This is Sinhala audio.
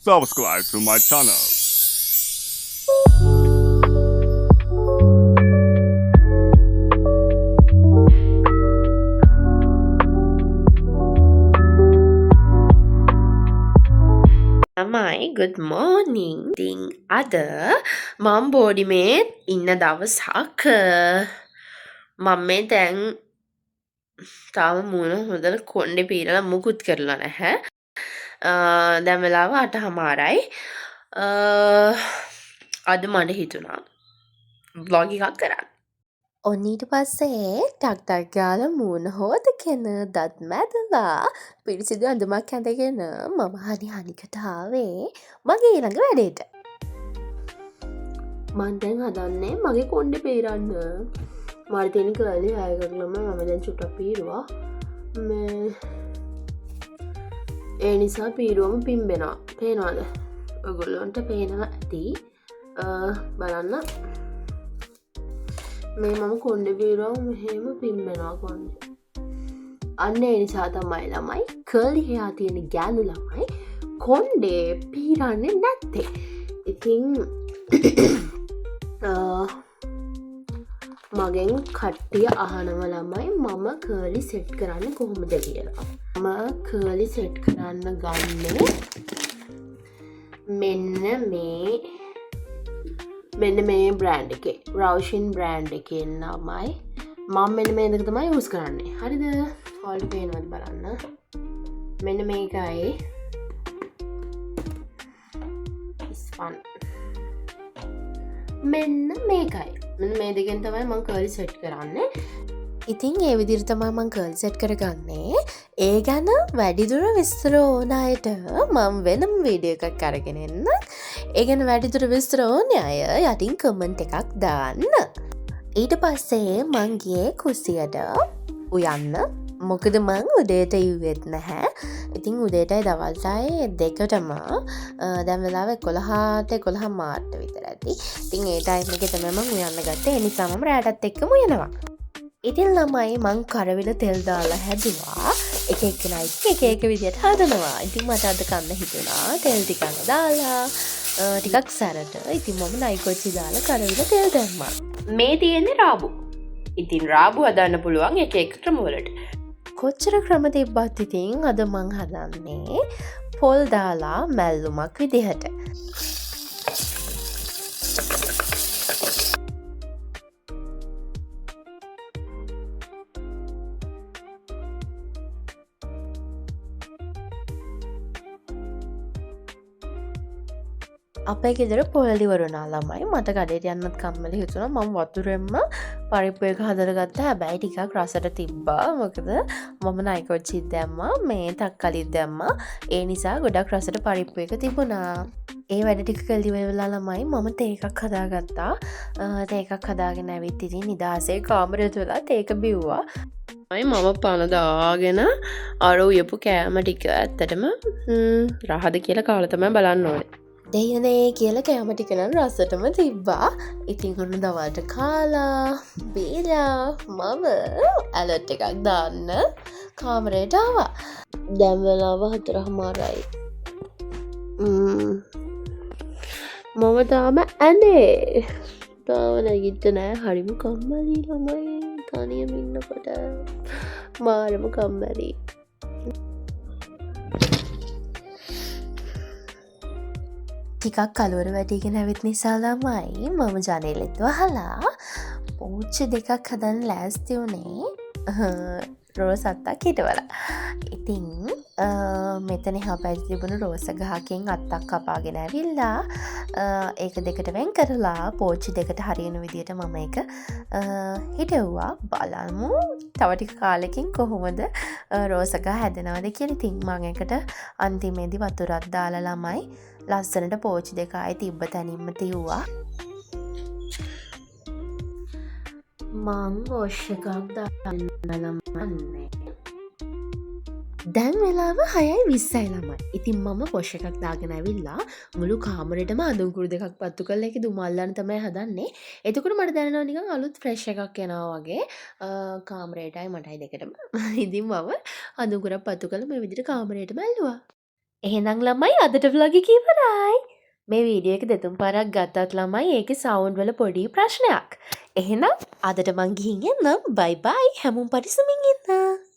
subscribe to my channel. තමයි good morning. ඉතින් අද මම බෝඩිමේ ඉන්න දවසක් මම මේ දැන් තාම මූණ හොඳට කොණ්ඩේ පීරලා මුකුත් කරලා නැහැ. දැන් වෙලාව 8:00යි. අද මට හිතුණා vlog එකක් කරන්න. ඔන්න ඊට පස්සේ ටක් ටක් ගාලා මූණ හොදගෙන දත් මැදලා පිරිසිදු ඇඳුමක් ඇඳගෙන මම හනිකට ආවේ මගේ ඊළඟ වැඩේට. මං දැන් හදන්නේ මගේ කොණ්ඩේ පීරන්න. මට තියෙන කර්ලි හයර් කරලම මම දැන් චුට්ටක් පීරුවා. ඒ නිසා පීරුවම පිම්බෙනවා. පේනවද? ඔයගොල්ලන්ට පේනවා ඇති. බලන්න. මේ මම කොණ්ඩේ පීරුවම මෙහෙම පිම්බෙනවා කොණ්ඩේ. අන්න ඒ නිසා තමයි ළමයි කර්ලි හෙයා තියෙන ගෑනු ළමයි කොණ්ඩේ පීරන්නේ නැත්තේ. ඉතින් මගෙන් කට්ටිය අහනව ළමයි මම කර්ලි සෙට් කරන්න කොහොමද කියලා. මම කර්ලි සෙට් කරන්න ගන්නේ මෙන්න මේ බ්‍රෑන්ඩ් එකේ රවුෂන් බ්‍රෑන්ඩ් එකේ නමයි මම මෙන්න මේ දෙක තමයි යූස් කරන්නේ. හරිද? ඔයාලට පේනවද බලන්න. මෙන්න මේකයි. This one. මෙන්න මේකයි. මෙන්න මේ දෙකෙන් තමයි මම කර්ලි සෙට් කරන්නේ. ඉතින් ඒ විදිහට තමයි මම කර්ලි සෙට් කරගන්නේ. ඒ ගැන වැඩිදුර විස්තර ඕන අයට මම වෙනම වීඩියෝ එකක් අරගෙන එන්න. ඒ ගැන වැඩිදුර විස්තර ඕන අය යටින් කමෙන්ට් එකක් දාන්න. ඊට පස්සේ මං ගියේ කුස්සියට උයන්න. මොකද මං උදේට ඉවෙත් නැහැ. ඉතින් උදේටයි දවල්ටයි දෙකටම දැන් වෙලාව 11:00 විතර ඇති. ඉතින් ඒ ටයිම් එකේ තමයි මං උයන්න ගත්තේ. ඒ නිසා මම රැටත් එක්කම උයනවා. ඉතින් ළමයි මං කරවිල තෙල් දාලා හැදුවා. එක එක විදියට හදනවා. ඉතින් මට අද කන්න හිතුණා තෙල් ටිකක් දාලා ටිකක් සැරට. ඉතින් මම නයිකොච්චි දාලා කරවිල තෙල් දැම්මා. මේ තියෙන්නේ රාබු. ඉතින් රාබු හදන්න පුළුවන් එක ක්‍රම වලට. කොච්චර ක්‍රම තිබ්බත් ඉතින් අද මං හදන්නේ පොල් දාලා මැල්ලුමක් විදිහට. අපේ ගෙදර පොල් ඉවරුණා ළමයි. මට කඩේට යන්නත් කම්මැලි හිතුණා. මම වතුරෙන්ම පරිප්පු එක හදලා ගත්තා. හැබැයි ටිකක් රසට තිබ්බා. මොකද මම නයිකොච්චිත් දැම්මා, මේ තක්කලිත් දැම්මා. ඒ නිසා ගොඩක් රසට පරිප්පු එක තිබුණා. ඒ වැඩ ටික කළි වෙලා ළමයි මම තේ එකක් හදාගත්තා. තේ එකක් හදාගෙන ඇවිත් ඉතින් නිදාසේ කාමරේ තුල තේක බිව්වා. මම පන දාගෙන අර උයපු කෑම ටික ඇත්තටම රහද කියලා කාලා තමයි බලන්න ඕනේ. දෙයනේ කියලා කෑම ටික නම් රසටම තිබ්බා. ඉතින් ඔන්න දවල්ට කාලා බීලා මම ඇලර්ට් එකක් දාන්න කාමරේට ආවා. දැන් වෙලාව 4:00යි. මම තාම ඇනේ. තාම නැගිට නෑ. හරිම කම්මැලි ළමයි. තනියම ඉන්නකොට මාරම කම්මැලි. ටිකක් කලවර වැටිගෙන ඇවිත් නිසා ළමයි මම ජනේලෙත් වහලා පූච්චි දෙකක් හදන්න ලෑස්ති වුණේ රෝස අත්තක් හිටවලා. ඉතින් මෙතන හපැයි තිබුණු රෝස ගහකින් අත්තක් කපාගෙන ඇවිල්ලා ඒක දෙකට වෙන් කරලා පෝච්චි දෙකට හරියන විදියට මම ඒක හිටවුවා. බලමු තව ටික කාලෙකින් කොහොමද රෝස ගහ හැදෙනවද කියලා. ඉතින් මම ඒකට අන්තිමේදී වතුරක් දාලා ළමයි ලස්සනට පෝච්චි දෙක ආයි තිබ්බ තැනින්ම තියුවා. මං වොෂ් එකක් දාන්න ළමන්නේ. දැන් වෙලාව 6:20යි ළමයි. ඉතින් මම වොෂ් එකක් දාගෙන ඇවිල්ලා මුළු කාමරේටම අඳුන්කුරු දෙකක් පත්තු කරලා ඒකේ දුම අල්ලන්න තමයි හදන්නේ. එතකොට මට දැනෙනවා නිකන් අලුත් ෆ්‍රෙෂ් එකක් එනවා වගේ. කාමරේටයි මටයි දෙකටම. ඉතින් මම අඳුන්කුරක් පත්තු කරලා මේ විදිහට කාමරේටම ඇල්ලුවා. එහෙනම් ළමයි අදට ව්ලොග් එක ඉවරයි. මේ වීඩියෝ එක දෙතුන් පාරක් ගත්තත් ළමයි ඒකේ සවුන්ඩ් වල පොඩි ප්‍රශ්නයක්. එහෙනම් අදට මං ගිහින් එන්නම්. බයි බයි. හැමෝම පරිස්සමින් ඉන්න.